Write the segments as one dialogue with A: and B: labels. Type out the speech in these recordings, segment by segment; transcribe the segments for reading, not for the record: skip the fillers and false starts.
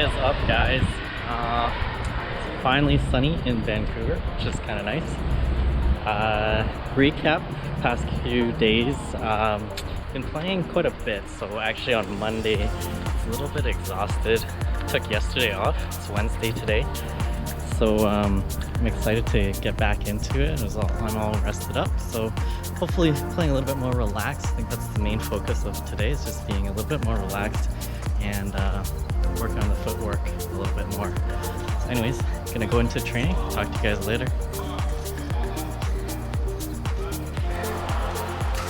A: is up, guys? It's finally sunny in Vancouver, which is kind of nice. Recap past few days. Been playing quite a bit, so actually on Monday I was a little bit exhausted. Took yesterday off. It's Wednesday today, so I'm excited to get back into it. I'm all rested up, so hopefully playing a little bit more relaxed. I think that's the main focus of today, is just being a little bit more relaxed and work on the footwork a little bit more. So anyways, gonna go into training. Talk to you guys later.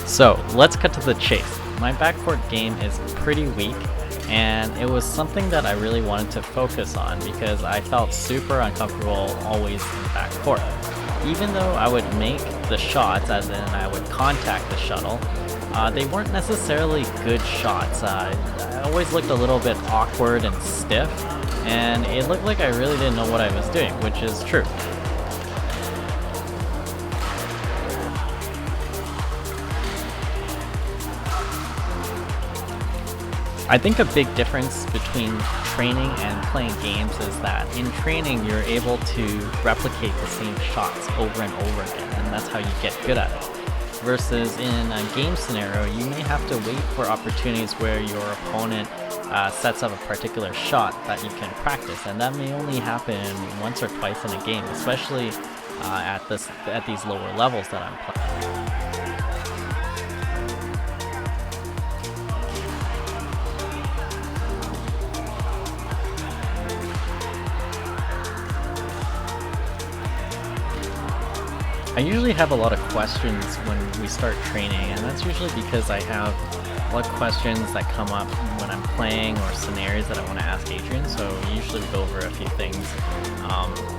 A: So let's cut to the chase. My backcourt game is pretty weak, and it was something that I really wanted to focus on because I felt super uncomfortable always in the backcourt. Even though I would make the shots, as in I would contact the shuttle, they weren't necessarily good shots. I always looked a little bit awkward and stiff, and it looked like I really didn't know what I was doing, which is true. I think a big difference between training and playing games is that in training you're able to replicate the same shots over and over again, and that's how you get good at it. Versus in a game scenario, you may have to wait for opportunities where your opponent sets up a particular shot that you can practice, and that may only happen once or twice in a game, especially at these lower levels that I'm playing. I usually have a lot of questions when we start training, and that's usually because I have a lot of questions that come up when I'm playing or scenarios that I want to ask Adrian, so usually we go over a few things.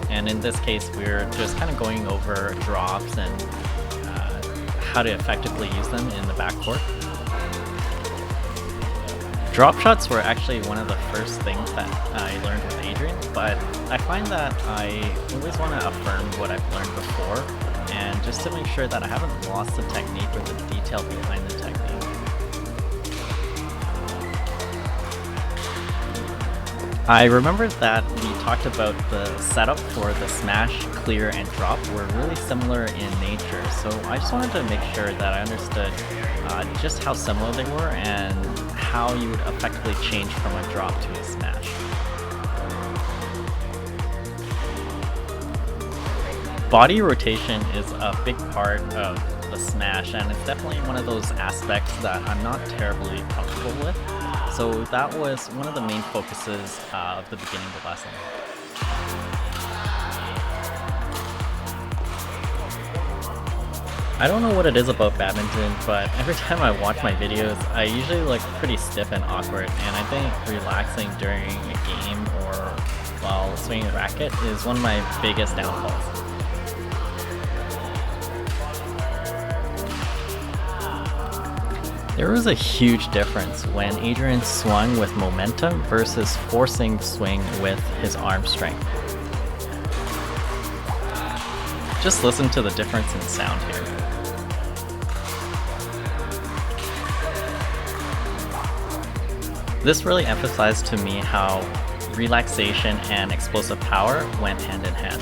A: And in this case, we're just kind of going over drops and how to effectively use them in the backcourt. Drop shots were actually one of the first things that I learned with Adrian, but I find that I always want to affirm what I've learned before, and just to make sure that I haven't lost the technique or the detail behind the technique. I remember that we talked about the setup for the smash, clear, and drop were really similar in nature, so I just wanted to make sure that I understood just how similar they were and how you would effectively change from a drop to a smash. Body rotation is a big part of the smash, and it's definitely one of those aspects that I'm not terribly comfortable with. So that was one of the main focuses of the beginning of the lesson. I don't know what it is about badminton, but every time I watch my videos, I usually look pretty stiff and awkward, and I think relaxing during a game or while swinging a racket is one of my biggest downfalls. There was a huge difference when Adrian swung with momentum versus forcing the swing with his arm strength. Just listen to the difference in sound here. This really emphasized to me how relaxation and explosive power went hand in hand.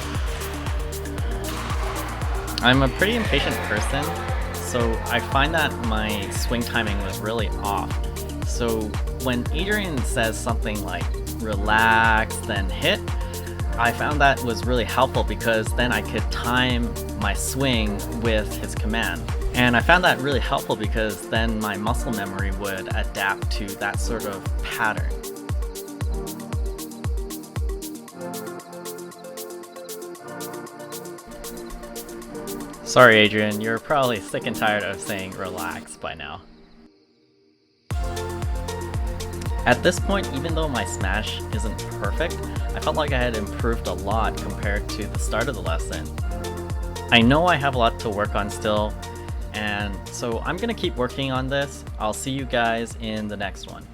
A: I'm a pretty impatient person, so I find that my swing timing was really off. So when Adrian says something like relax then hit, I found that was really helpful because then I could time my swing with his command. And I found that really helpful because then my muscle memory would adapt to that sort of pattern. Sorry, Adrian, you're probably sick and tired of saying relax by now. At this point, even though my smash isn't perfect, I felt like I had improved a lot compared to the start of the lesson. I know I have a lot to work on still, and so I'm gonna keep working on this. I'll see you guys in the next one.